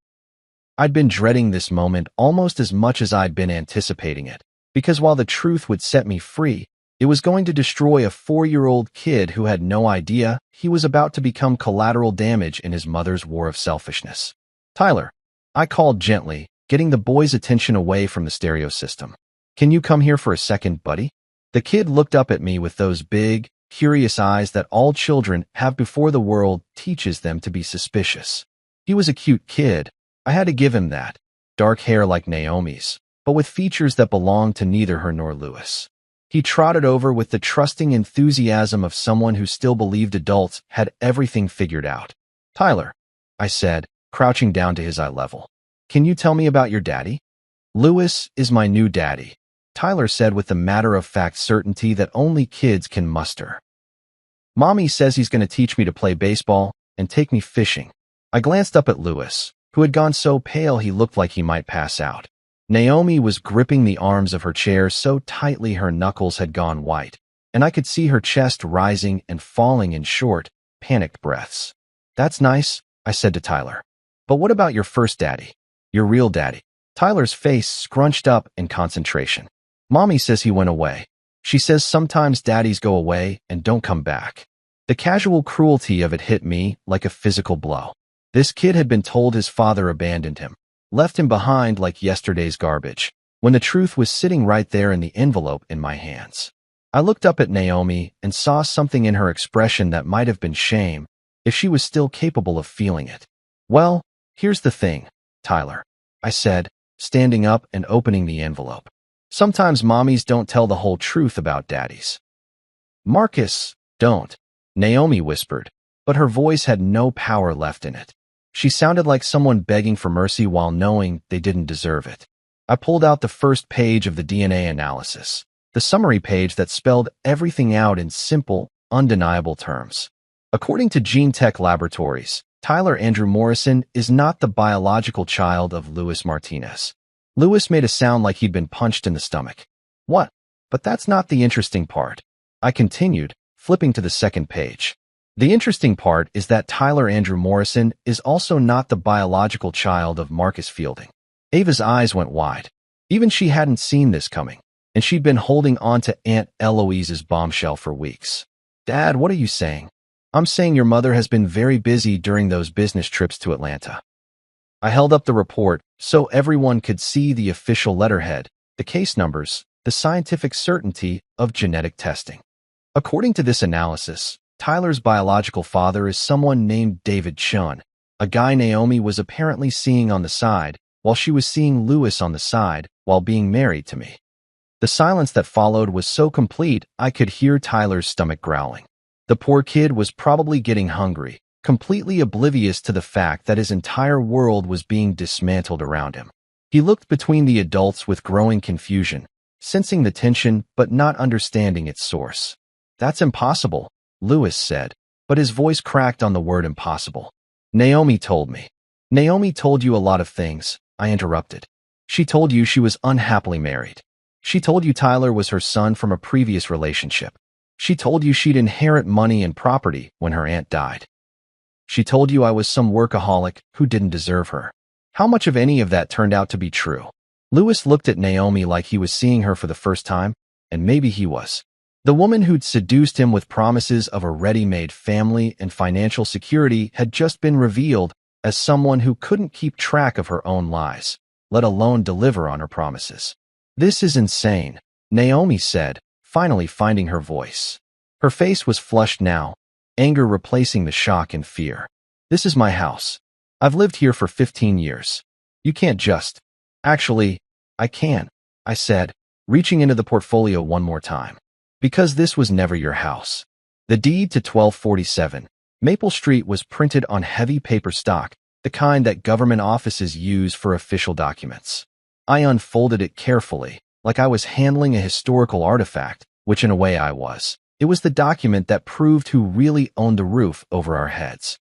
I'd been dreading this moment almost as much as I'd been anticipating it, because while the truth would set me free, it was going to destroy a 4-year-old kid who had no idea he was about to become collateral damage in his mother's war of selfishness. Tyler, I called gently, getting the boy's attention away from the stereo system. Can you come here for a second, buddy? The kid looked up at me with those big, curious eyes that all children have before the world teaches them to be suspicious. He was a cute kid. I had to give him that. Dark hair like Naomi's, but with features that belonged to neither her nor Lewis. He trotted over with the trusting enthusiasm of someone who still believed adults had everything figured out. Tyler, I said, crouching down to his eye level. Can you tell me about your daddy? Lewis is my new daddy, Tyler said with the matter-of-fact certainty that only kids can muster. Mommy says he's going to teach me to play baseball and take me fishing. I glanced up at Lewis, who had gone so pale he looked like he might pass out. Naomi was gripping the arms of her chair so tightly her knuckles had gone white, and I could see her chest rising and falling in short, panicked breaths. That's nice, I said to Tyler. But what about your first daddy? Your real daddy? Tyler's face scrunched up in concentration. Mommy says he went away. She says sometimes daddies go away and don't come back. The casual cruelty of it hit me like a physical blow. This kid had been told his father abandoned him, left him behind like yesterday's garbage, when the truth was sitting right there in the envelope in my hands. I looked up at Naomi and saw something in her expression that might have been shame, if she was still capable of feeling it. Well, here's the thing, Tyler, I said, standing up and opening the envelope. Sometimes mommies don't tell the whole truth about daddies. Marcus, don't, Naomi whispered, but her voice had no power left in it. She sounded like someone begging for mercy while knowing they didn't deserve it. I pulled out the first page of the DNA analysis, the summary page that spelled everything out in simple, undeniable terms. According to Gene Tech Laboratories, Tyler Andrew Morrison is not the biological child of Luis Martinez. Lewis made a sound like he'd been punched in the stomach. What? But that's not the interesting part. I continued, flipping to the second page. The interesting part is that Tyler Andrew Morrison is also not the biological child of Marcus Fielding. Ava's eyes went wide. Even she hadn't seen this coming, and she'd been holding on to Aunt Eloise's bombshell for weeks. Dad, what are you saying? I'm saying your mother has been very busy during those business trips to Atlanta. I held up the report so everyone could see the official letterhead, the case numbers, the scientific certainty of genetic testing. According to this analysis, Tyler's biological father is someone named David Chun, a guy Naomi was apparently seeing on the side, while she was seeing Lewis on the side while being married to me. The silence that followed was so complete I could hear Tyler's stomach growling. The poor kid was probably getting hungry, completely oblivious to the fact that his entire world was being dismantled around him. He looked between the adults with growing confusion, sensing the tension but not understanding its source. That's impossible, Lewis said, but his voice cracked on the word impossible. Naomi told me. Naomi told you a lot of things, I interrupted. She told you she was unhappily married. She told you Tyler was her son from a previous relationship. She told you she'd inherit money and property when her aunt died. She told you I was some workaholic who didn't deserve her. How much of any of that turned out to be true? Lewis looked at Naomi like he was seeing her for the first time, and maybe he was. The woman who'd seduced him with promises of a ready-made family and financial security had just been revealed as someone who couldn't keep track of her own lies, let alone deliver on her promises. This is insane, Naomi said, finally finding her voice. Her face was flushed now, anger replacing the shock and fear. This is my house. I've lived here for 15 years. You can't just... Actually, I can, I said, reaching into the portfolio one more time. Because this was never your house. The deed to 1247 Maple Street was printed on heavy paper stock, the kind that government offices use for official documents. I unfolded it carefully, like I was handling a historical artifact, which in a way I was. It was the document that proved who really owned the roof over our heads.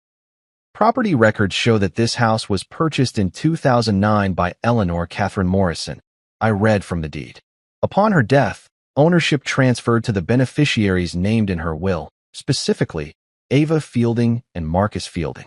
Property records show that this house was purchased in 2009 by Eleanor Catherine Morrison, I read from the deed. Upon her death, ownership transferred to the beneficiaries named in her will, specifically Ava Fielding and Marcus Fielding.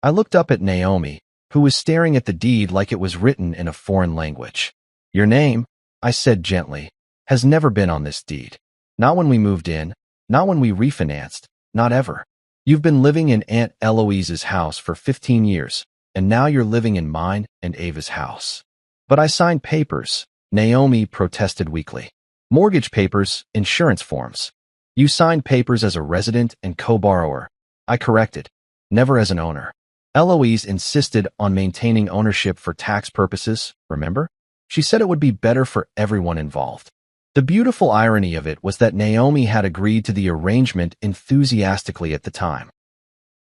I looked up at Naomi, who was staring at the deed like it was written in a foreign language. Your name, I said gently, has never been on this deed. Not when we moved in, not when we refinanced, not ever. You've been living in Aunt Eloise's house for 15 years, and now you're living in mine and Ava's house. But I signed papers, Naomi protested weakly. Mortgage papers, insurance forms. You signed papers as a resident and co-borrower. I corrected. Never as an owner. Eloise insisted on maintaining ownership for tax purposes, remember? She said it would be better for everyone involved. The beautiful irony of it was that Naomi had agreed to the arrangement enthusiastically at the time.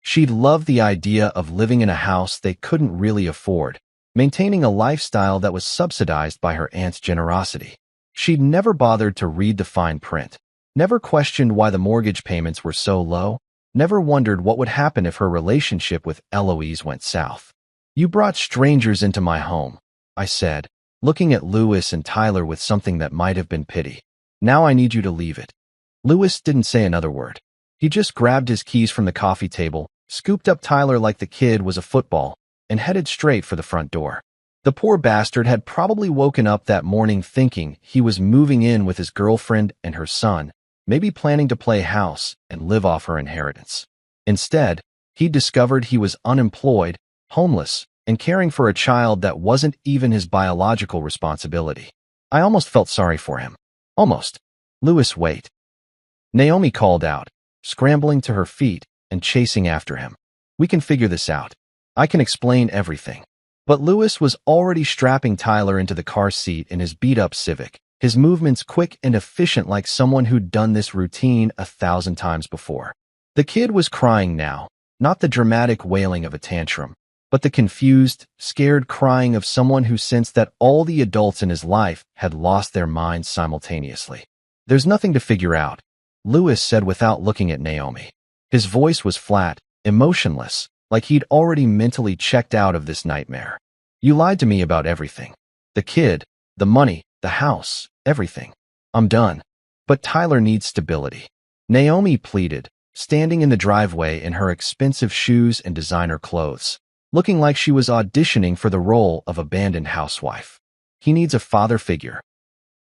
She'd loved the idea of living in a house they couldn't really afford, maintaining a lifestyle that was subsidized by her aunt's generosity. She'd never bothered to read the fine print, never questioned why the mortgage payments were so low, never wondered what would happen if her relationship with Eloise went south. You brought strangers into my home, I said, looking at Lewis and Tyler with something that might have been pity. Now I need you to leave it. Lewis didn't say another word. He just grabbed his keys from the coffee table, scooped up Tyler like the kid was a football, and headed straight for the front door. The poor bastard had probably woken up that morning thinking he was moving in with his girlfriend and her son, maybe planning to play house and live off her inheritance. Instead, he discovered he was unemployed, homeless, and caring for a child that wasn't even his biological responsibility. I almost felt sorry for him. Almost. Lewis, wait. Naomi called out, scrambling to her feet and chasing after him. We can figure this out. I can explain everything. But Lewis was already strapping Tyler into the car seat in his beat-up Civic, his movements quick and efficient like someone who'd done this routine 1,000 times before. The kid was crying now, not the dramatic wailing of a tantrum, but the confused, scared crying of someone who sensed that all the adults in his life had lost their minds simultaneously. There's nothing to figure out, Lewis said without looking at Naomi. His voice was flat, emotionless, like he'd already mentally checked out of this nightmare. You lied to me about everything. The kid, the money, the house, everything. I'm done. But Tyler needs stability. Naomi pleaded, standing in the driveway in her expensive shoes and designer clothes, looking like she was auditioning for the role of abandoned housewife. He needs a father figure.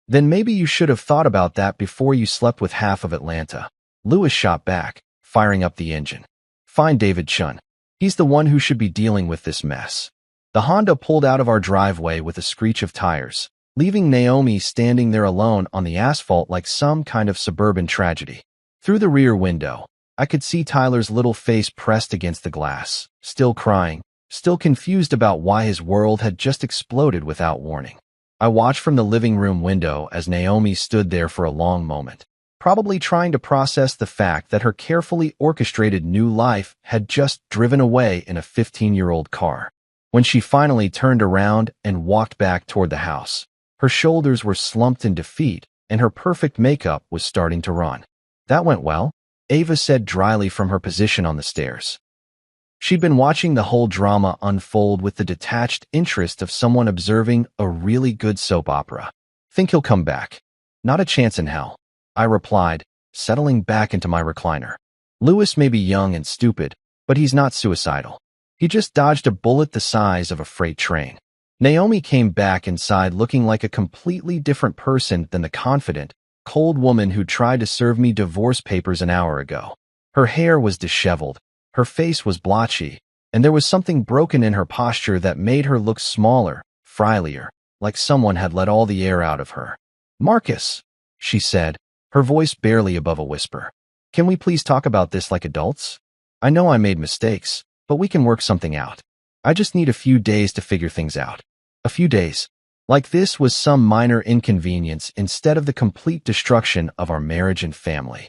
Then maybe you should have thought about that before you slept with half of Atlanta. Lewis shot back, firing up the engine. Find David Chun. He's the one who should be dealing with this mess. The Honda pulled out of our driveway with a screech of tires, leaving Naomi standing there alone on the asphalt like some kind of suburban tragedy. Through the rear window, I could see Tyler's little face pressed against the glass, still crying, still confused about why his world had just exploded without warning. I watched from the living room window as Naomi stood there for a long moment, probably trying to process the fact that her carefully orchestrated new life had just driven away in a 15-year-old car. When she finally turned around and walked back toward the house, her shoulders were slumped in defeat and her perfect makeup was starting to run. That went well, Ava said dryly from her position on the stairs. She'd been watching the whole drama unfold with the detached interest of someone observing a really good soap opera. Think he'll come back? Not a chance in hell, I replied, settling back into my recliner. Lewis may be young and stupid, but he's not suicidal. He just dodged a bullet the size of a freight train. Naomi came back inside looking like a completely different person than the confident, cold woman who tried to serve me divorce papers an hour ago. Her hair was disheveled. Her face was blotchy, and there was something broken in her posture that made her look smaller, frilier, like someone had let all the air out of her. "Marcus," she said, her voice barely above a whisper. "Can we please talk about this like adults? I know I made mistakes, but we can work something out. I just need a few days to figure things out." A few days. Like this was some minor inconvenience instead of the complete destruction of our marriage and family.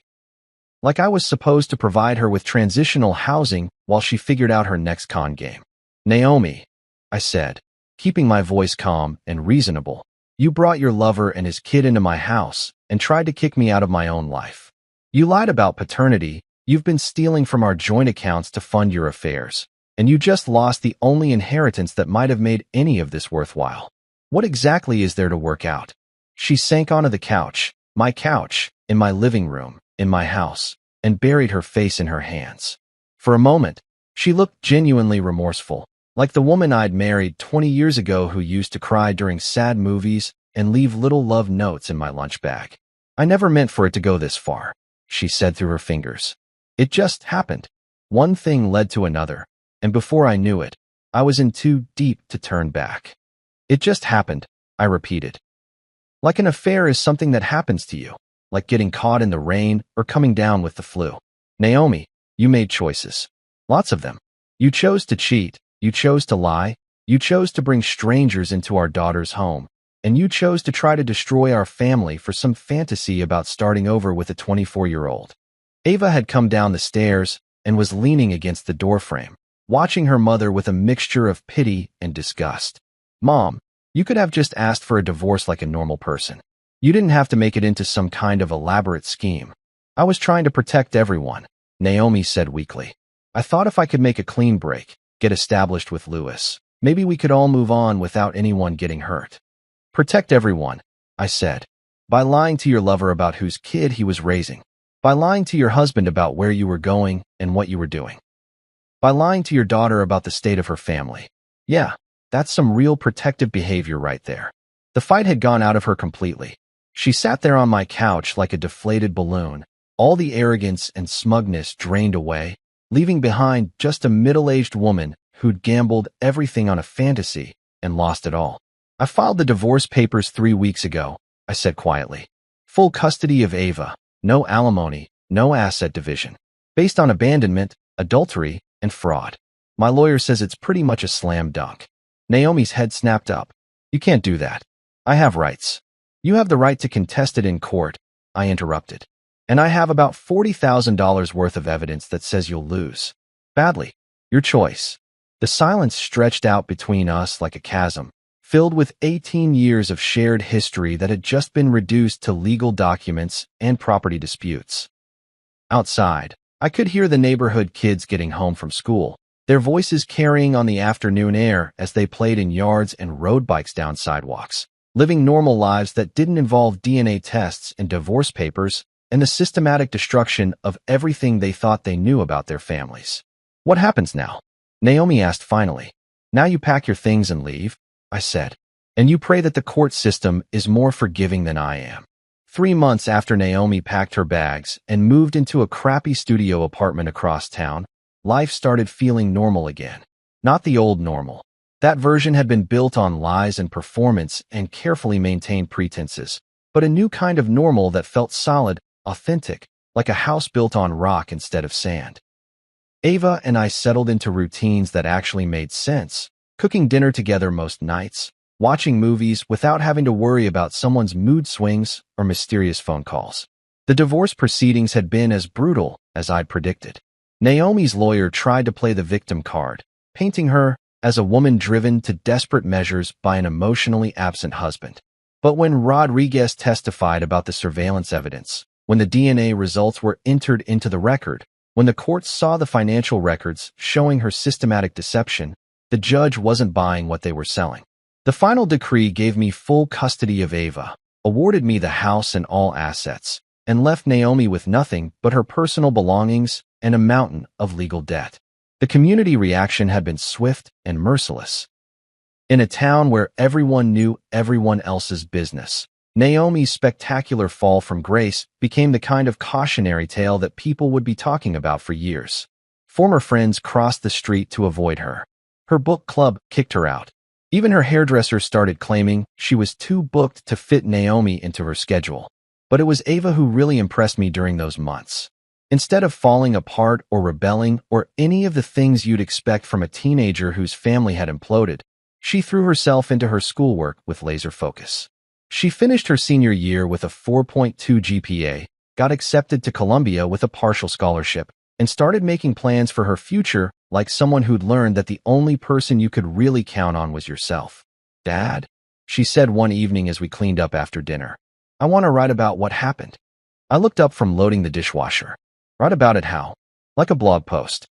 Like I was supposed to provide her with transitional housing while she figured out her next con game. "Naomi," I said, keeping my voice calm and reasonable, "you brought your lover and his kid into my house and tried to kick me out of my own life. You lied about paternity, you've been stealing from our joint accounts to fund your affairs, and you just lost the only inheritance that might have made any of this worthwhile. What exactly is there to work out?" She sank onto the couch, my couch, in my living room, in my house, and buried her face in her hands. For a moment, she looked genuinely remorseful, like the woman I'd married 20 years ago who used to cry during sad movies and leave little love notes in my lunch bag. "I never meant for it to go this far," she said through her fingers. "It just happened. One thing led to another, and before I knew it, I was in too deep to turn back." "It just happened," I repeated. "Like an affair is something that happens to you, like getting caught in the rain or coming down with the flu. Naomi, you made choices. Lots of them. You chose to cheat, you chose to lie, you chose to bring strangers into our daughter's home, and you chose to try to destroy our family for some fantasy about starting over with a 24-year-old. Ava had come down the stairs and was leaning against the doorframe, watching her mother with a mixture of pity and disgust. "Mom, you could have just asked for a divorce like a normal person. You didn't have to make it into some kind of elaborate scheme. I was trying to protect everyone," Naomi said weakly. "I thought if I could make a clean break, get established with Lewis, maybe we could all move on without anyone getting hurt." "Protect everyone," I said. "By lying to your lover about whose kid he was raising. By lying to your husband about where you were going and what you were doing. By lying to your daughter about the state of her family. Yeah, that's some real protective behavior right there." The fight had gone out of her completely. She sat there on my couch like a deflated balloon, all the arrogance and smugness drained away, leaving behind just a middle-aged woman who'd gambled everything on a fantasy and lost it all. "I filed the divorce papers 3 weeks ago," I said quietly. "Full custody of Ava, no alimony, no asset division. Based on abandonment, adultery, and fraud. My lawyer says it's pretty much a slam dunk." Naomi's head snapped up. "You can't do that. I have rights." "You have the right to contest it in court," I interrupted. "And I have about $40,000 worth of evidence that says you'll lose. Badly. Your choice." The silence stretched out between us like a chasm, filled with 18 years of shared history that had just been reduced to legal documents and property disputes. Outside, I could hear the neighborhood kids getting home from school, their voices carrying on the afternoon air as they played in yards and rode bikes down sidewalks, living normal lives that didn't involve DNA tests and divorce papers and the systematic destruction of everything they thought they knew about their families. What happens now? Naomi asked finally. Now you pack your things and leave, I said. And you pray that the court system is more forgiving than I am. 3 months after Naomi packed her bags and moved into a crappy studio apartment across town, life started feeling normal again. Not the old normal. That version had been built on lies and performance and carefully maintained pretenses, but a new kind of normal that felt solid, authentic, like a house built on rock instead of sand. Ava and I settled into routines that actually made sense, cooking dinner together most nights, watching movies without having to worry about someone's mood swings or mysterious phone calls. The divorce proceedings had been as brutal as I'd predicted. Naomi's lawyer tried to play the victim card, painting her as a woman driven to desperate measures by an emotionally absent husband. But when Rodriguez testified about the surveillance evidence, when the DNA results were entered into the record, when the courts saw the financial records showing her systematic deception, the judge wasn't buying what they were selling. The final decree gave me full custody of Ava, awarded me the house and all assets, and left Naomi with nothing but her personal belongings and a mountain of legal debt. The community reaction had been swift and merciless. In a town where everyone knew everyone else's business, Naomi's spectacular fall from grace became the kind of cautionary tale that people would be talking about for years. Former friends crossed the street to avoid her. Her book club kicked her out. Even her hairdresser started claiming she was too booked to fit Naomi into her schedule. But it was Ava who really impressed me during those months. Instead of falling apart or rebelling or any of the things you'd expect from a teenager whose family had imploded, she threw herself into her schoolwork with laser focus. She finished her senior year with a 4.2 GPA, got accepted to Columbia with a partial scholarship, and started making plans for her future like someone who'd learned that the only person you could really count on was yourself. Dad, she said one evening as we cleaned up after dinner, I want to write about what happened. I looked up from loading the dishwasher. Write about it how? Like a blog post.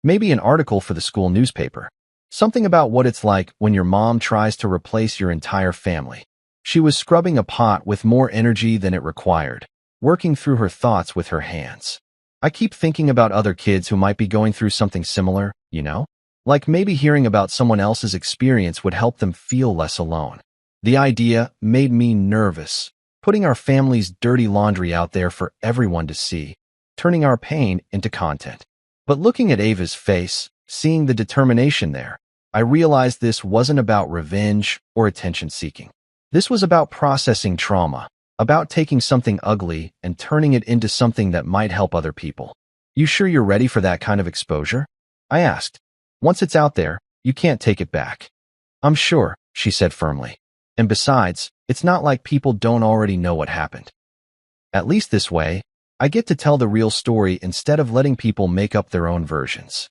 Maybe an article for the school newspaper. Something about what it's like when your mom tries to replace your entire family. She was scrubbing a pot with more energy than it required, working through her thoughts with her hands. I keep thinking about other kids who might be going through something similar, you know? Like maybe hearing about someone else's experience would help them feel less alone. The idea made me nervous, putting our family's dirty laundry out there for everyone to see, turning our pain into content. But looking at Ava's face, seeing the determination there, I realized this wasn't about revenge or attention-seeking. This was about processing trauma, about taking something ugly and turning it into something that might help other people. You sure you're ready for that kind of exposure? I asked. Once it's out there, you can't take it back. I'm sure, she said firmly. And besides, it's not like people don't already know what happened. At least this way, I get to tell the real story instead of letting people make up their own versions.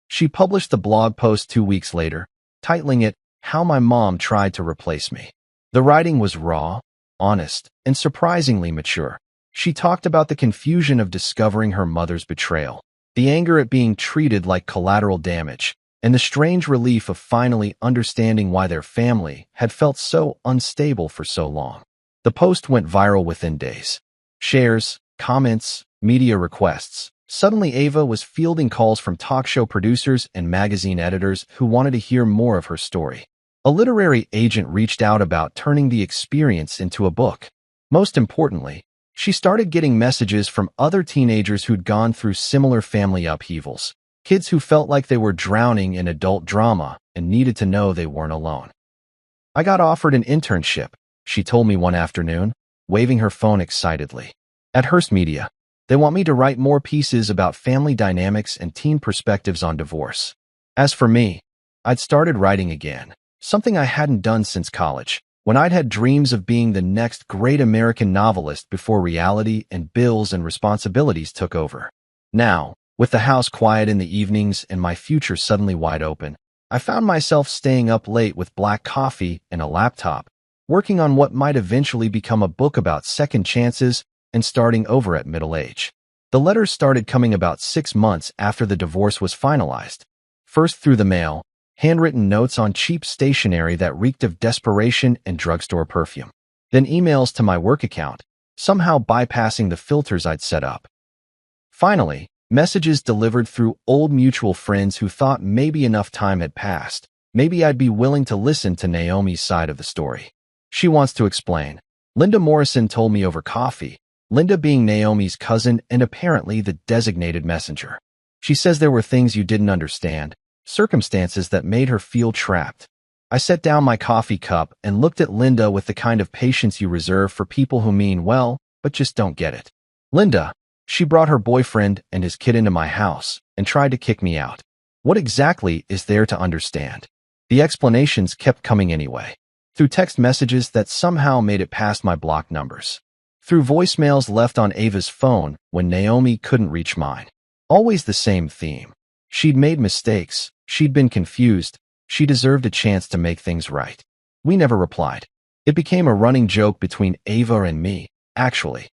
She published the blog post 2 weeks later, titling it, How My Mom Tried to Replace Me. The writing was raw, honest, and surprisingly mature. She talked about the confusion of discovering her mother's betrayal, the anger at being treated like collateral damage, and the strange relief of finally understanding why their family had felt so unstable for so long. The post went viral within days. Shares, comments, media requests. Suddenly Ava was fielding calls from talk show producers and magazine editors who wanted to hear more of her story. A literary agent reached out about turning the experience into a book. Most importantly, she started getting messages from other teenagers who'd gone through similar family upheavals, kids who felt like they were drowning in adult drama and needed to know they weren't alone. I got offered an internship, she told me one afternoon, waving her phone excitedly. At Hearst Media, they want me to write more pieces about family dynamics and teen perspectives on divorce. As for me, I'd started writing again. Something I hadn't done since college, when I'd had dreams of being the next great American novelist before reality and bills and responsibilities took over. Now, with the house quiet in the evenings and my future suddenly wide open, I found myself staying up late with black coffee and a laptop, working on what might eventually become a book about second chances and starting over at middle age. The letters started coming about 6 months after the divorce was finalized. First through the mail, handwritten notes on cheap stationery that reeked of desperation and drugstore perfume. Then emails to my work account, somehow bypassing the filters I'd set up. Finally, messages delivered through old mutual friends who thought maybe enough time had passed. Maybe I'd be willing to listen to Naomi's side of the story. She wants to explain. Linda Morrison told me over coffee, Linda being Naomi's cousin and apparently the designated messenger. She says there were things you didn't understand, circumstances that made her feel trapped. I set down my coffee cup and looked at Linda with the kind of patience you reserve for people who mean well, but just don't get it. Linda, she brought her boyfriend and his kid into my house and tried to kick me out. What exactly is there to understand? The explanations kept coming anyway. Through text messages that somehow made it past my blocked numbers. Through voicemails left on Ava's phone when Naomi couldn't reach mine. Always the same theme. She'd made mistakes, she'd been confused, she deserved a chance to make things right. We never replied. It became a running joke between Ava and me, actually.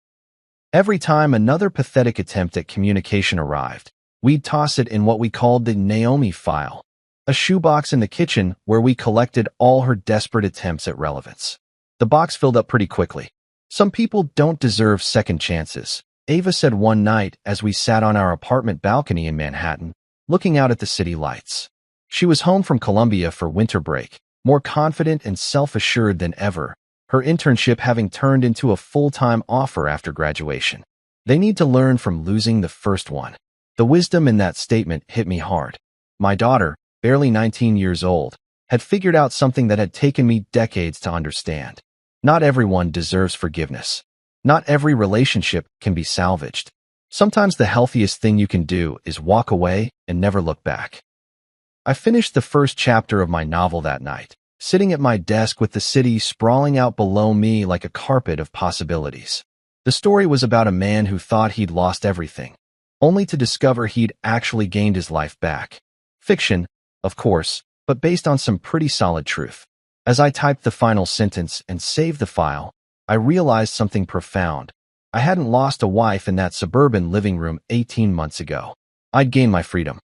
Every time another pathetic attempt at communication arrived, we'd toss it in what we called the Naomi file, a shoebox in the kitchen where we collected all her desperate attempts at relevance. The box filled up pretty quickly. Some people don't deserve second chances, Ava said one night as we sat on our apartment balcony in Manhattan, looking out at the city lights. She was home from Colombia for winter break, more confident and self-assured than ever, her internship having turned into a full-time offer after graduation. They need to learn from losing the first one. The wisdom in that statement hit me hard. My daughter, barely 19 years old, had figured out something that had taken me decades to understand. Not everyone deserves forgiveness. Not every relationship can be salvaged. Sometimes the healthiest thing you can do is walk away and never look back. I finished the first chapter of my novel that night, sitting at my desk with the city sprawling out below me like a carpet of possibilities. The story was about a man who thought he'd lost everything, only to discover he'd actually gained his life back. Fiction, of course, but based on some pretty solid truth. As I typed the final sentence and saved the file, I realized something profound. I hadn't lost a wife in that suburban living room 18 months ago. I'd gained my freedom.